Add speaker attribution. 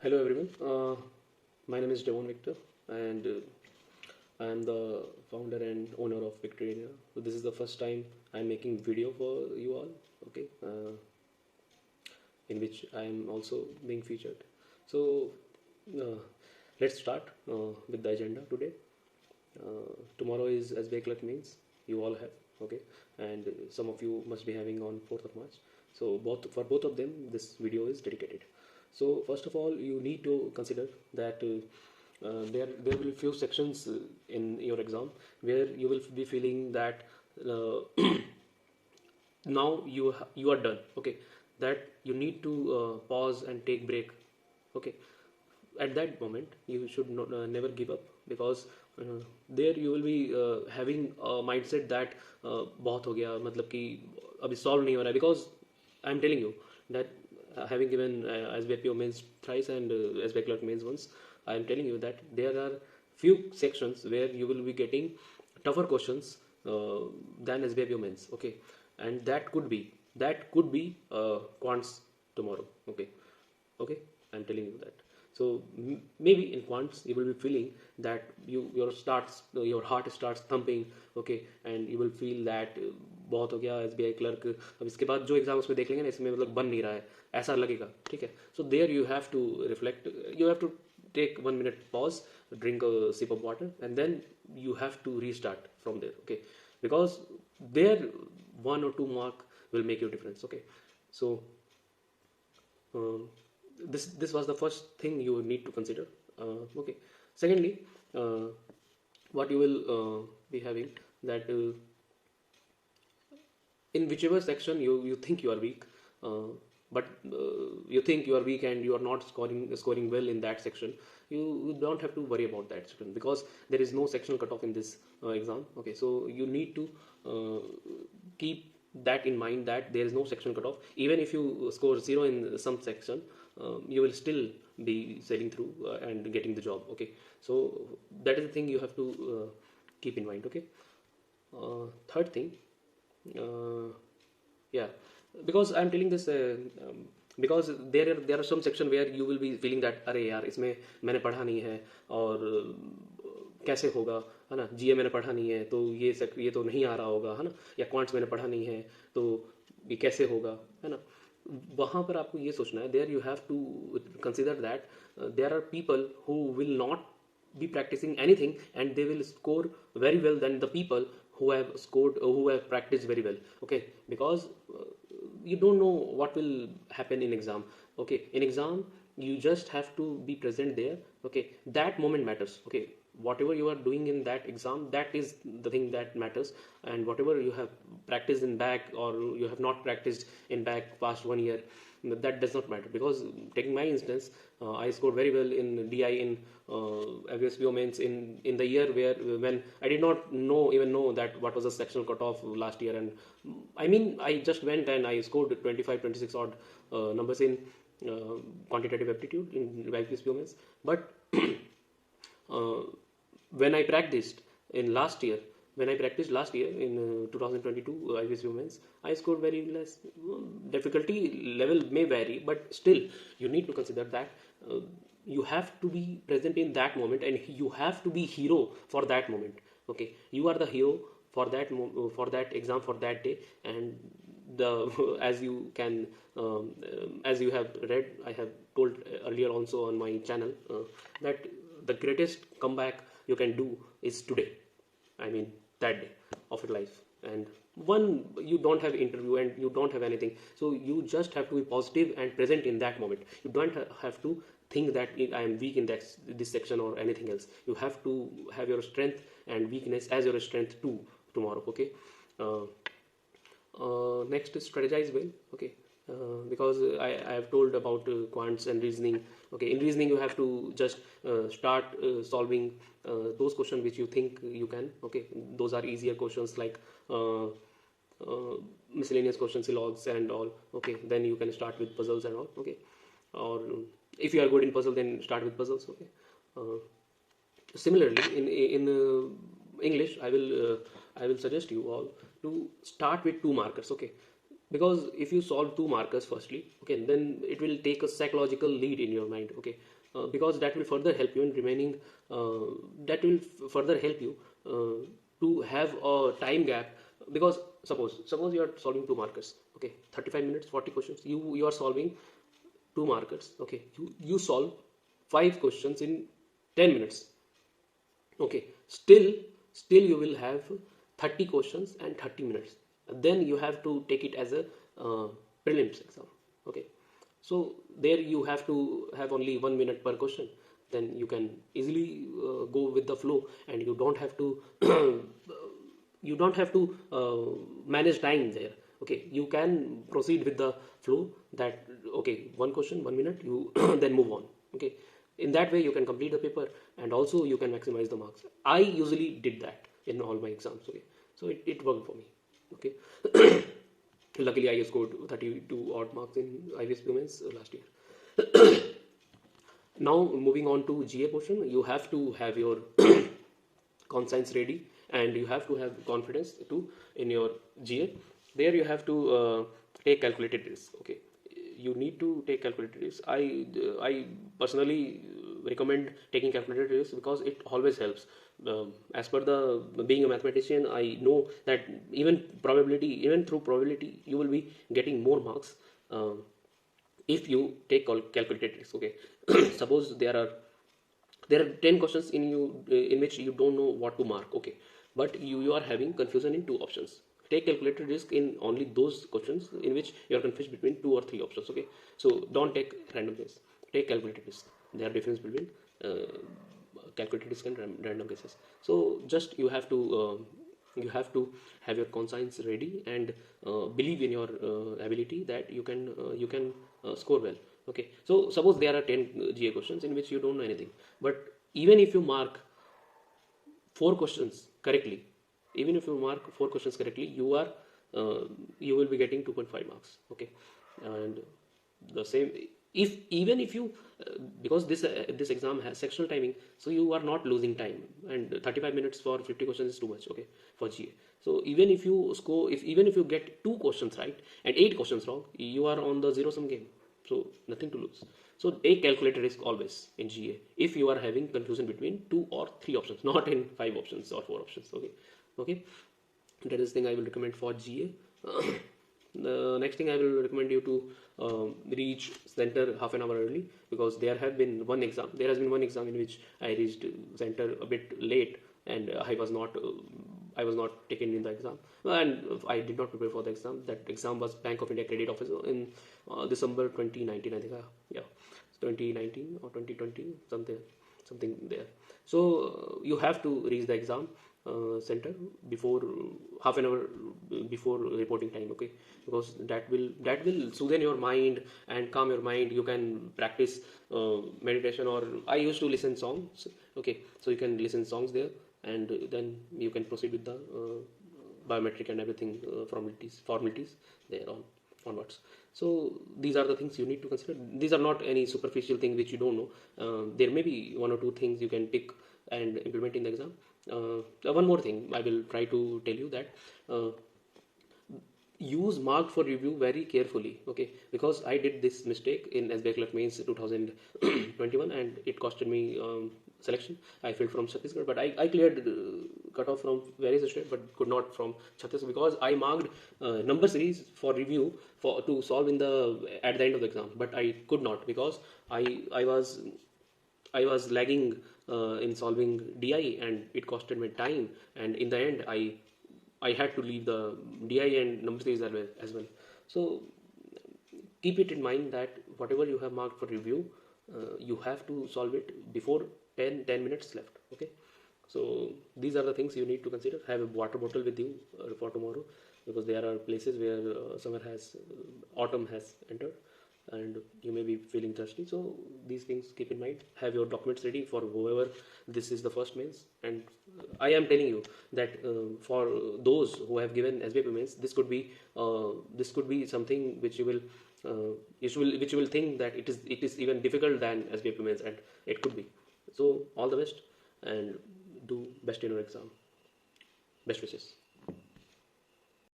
Speaker 1: Hello everyone. My name is Devon Victor, and I am the founder and owner of Victor India. So this is the first time I'm making video for you all. Okay, in which I am also being featured. So uh, let's start with the agenda today. Tomorrow is SBI Clerk Mains. You all have, okay, and some of you must be having on 4th of March. So both of them, this video is dedicated. So first of all, you need to consider that there will be few sections in your exam where you will be feeling that uh, now you are done. Okay, that you need to pause and take break. Okay, at that moment you should not, never give up, because there you will be having a mindset that बहुत हो गया, मतलब कि अभी solve नहीं हो रहा है, because I am telling you that having given SBI PO mains thrice and SBI Clerk mains once, I am telling you that there are few sections where you will be getting tougher questions than SBI PO mains. Okay, and that could be quants tomorrow. Okay, I'm telling you that. So maybe in quants you will be feeling that your heart starts thumping. Okay, and you will feel that बहुत हो गया SBI clerk, अब इसके बाद जो exam उसमें देख लेंगे ना, इसमें मतलब बन नहीं रहा है, ऐसा लगेगा. ठीक है, so there you have to reflect, you have to take 1 minute pause, drink a sip of water, and then you have to restart from there. Okay, because there 1 or 2 mark will make your difference. Okay, so um, this was the first thing you need to consider. Okay, secondly, what you will be having that in whichever section you think you are weak, but you think you are weak and you are not scoring well in that section, you don't have to worry about that section, because there is no sectional cutoff in this exam. Okay, so you need to keep that in mind, that there is no sectional cutoff. Even if you score 0 in some section, you will still be sailing through and getting the job. Okay, so that is the thing you have to keep in mind. Okay, third thing, yeah, because I'm telling this because there are some section where you will be feeling that अरे यार इसमें मैंने पढ़ा नहीं है, और कैसे होगा, है ना, जीए मैंने पढ़ा नहीं है तो ये तो नहीं आ रहा होगा, है ना, या क्वांट्स मैंने पढ़ा नहीं है तो ये कैसे होगा, है ना. वहाँ पर आपको ये सोचना है, there you have to consider that there are people who will not be practicing anything and they will score very well than the people who have practiced very well. Okay, because you don't know what will happen in exam. Okay, in exam you just have to be present there. Okay, that moment matters. Okay, whatever you are doing in that exam, that is the thing that matters. And whatever you have practiced in back, or you have not practiced in back past 1 year, that does not matter. Because taking my instance, I scored very well in DI in AICIL mains in the year when I did not even know that what was the sectional cutoff last year. And I mean, I just went and I scored 25 26 odd numbers in quantitative aptitude in AICIL mains. But uh, when I practiced in last year, in 2022 IVS Women's, I scored very less. Difficulty level may vary, but still you need to consider that you have to be present in that moment, and you have to be hero for that moment. Okay, you are the hero for for that exam, for that day. And the as you can as you have read, I have told earlier also on my channel that the greatest comeback you can do is today. I mean, that day of your life. And one, you don't have interview and you don't have anything, so you just have to be positive and present in that moment. You don't have to think that I am weak in this section or anything else. You have to have your strength and weakness as your strength too tomorrow. Okay, next is strategize well. Okay, because I have told about quants and reasoning. Okay, in reasoning you have to just start solving those questions which you think you can. Okay, those are easier questions like miscellaneous questions, logs and all. Okay, then you can start with puzzles and all. Okay, or if you are good in puzzle, then start with puzzles. Okay, similarly in English, I will suggest you all to start with 2 markers. Okay, because if you solve 2 markers firstly, okay, then it will take a psychological lead in your mind, okay, because that will further help you in remaining, that will further help you to have a time gap. Because suppose you are solving 2 markers, okay, 35 minutes, 40 questions, you are solving 2 markers, okay, you solve 5 questions in 10 minutes, okay, still you will have 30 questions and 30 minutes. Then you have to take it as a prelims exam, okay. So there you have to have only 1 minute per question. Then you can easily go with the flow, and you don't have to you don't have to manage time there, okay. You can proceed with the flow, that okay, one question, 1 minute, you then move on, okay. In that way you can complete the paper, and also you can maximize the marks. I usually did that in all my exams, okay. So it worked for me, okay. Luckily I scored 32 odd marks in IVSP Mains last year. Now moving on to GA portion, you have to have your conscience ready, and you have to have confidence too in your GA. There you have to take calculated risk, okay. You need to take calculated risk. I personally recommend taking calculated risk because it always helps. As per the being a mathematician, I know that even through probability, you will be getting more marks if you take calculated risk, okay. Suppose there are 10 questions in which you don't know what to mark, okay, but you are having confusion in 2 options. Take calculated risk in only those questions in which you are confused between 2 or 3 options, okay. So don't take random guess, take calculated risk. There are difference between calculated risk and random guesses. So just you have to have your conscience ready, and believe in your ability that you can score well, okay. So suppose there are 10 GA questions in which you don't know anything, but even if you mark 4 questions correctly, you will be getting 2.5 marks, okay. And the same, if even if you because this exam has sectional timing, so you are not losing time, and 35 minutes for 50 questions is too much, okay, for GA. So even if you score, even if you get 2 questions right and 8 questions wrong, you are on the zero sum game, so nothing to lose. So take calculated risk always in GA if you are having confusion between 2 or 3 options, not in 5 options or 4 options, okay. That is the thing I will recommend for GA. The next thing I will recommend you to reach center half an hour early, because there has been one exam in which I reached center a bit late, and I was not taken in the exam, and I did not prepare for the exam. That exam was Bank of India Credit Officer in December 2019, I think. Yeah, 2019 or 2020, something there. So you have to reach the exam center before half an hour before reporting time, okay, because that will soothe your mind and calm your mind. You can practice meditation, or I used to listen songs, okay. So you can listen songs there, and then you can proceed with the biometric and everything, formalities there onwards. So these are the things you need to consider. These are not any superficial thing which you don't know. There may be 1 or 2 things you can pick and implement in the exam. One more thing I will try to tell you, that use mark for review very carefully, okay, because I did this mistake in SBI Clerk Mains 2021, and it costed me selection. I failed from Chhattisgarh, but I cleared cutoff from various states, but could not from Chhattisgarh, because I marked number series for review to solve at the end of the exam, but I could not, because I was lagging in solving DI, and it costed me time, and in the end I had to leave the DI and number series as well. So keep it in mind that whatever you have marked for review, you have to solve it before 10 minutes left, okay. So these are the things you need to consider. Have a water bottle with you for tomorrow, because there are places where autumn has entered, and you may be feeling thirsty. So these things keep in mind. Have your documents ready for whoever this is the first mains, and I am telling you that for those who have given SBI mains, this could be something which you will think that it is even difficult than SBI mains, and it could be. So all the best, and do best in your exam. Best wishes.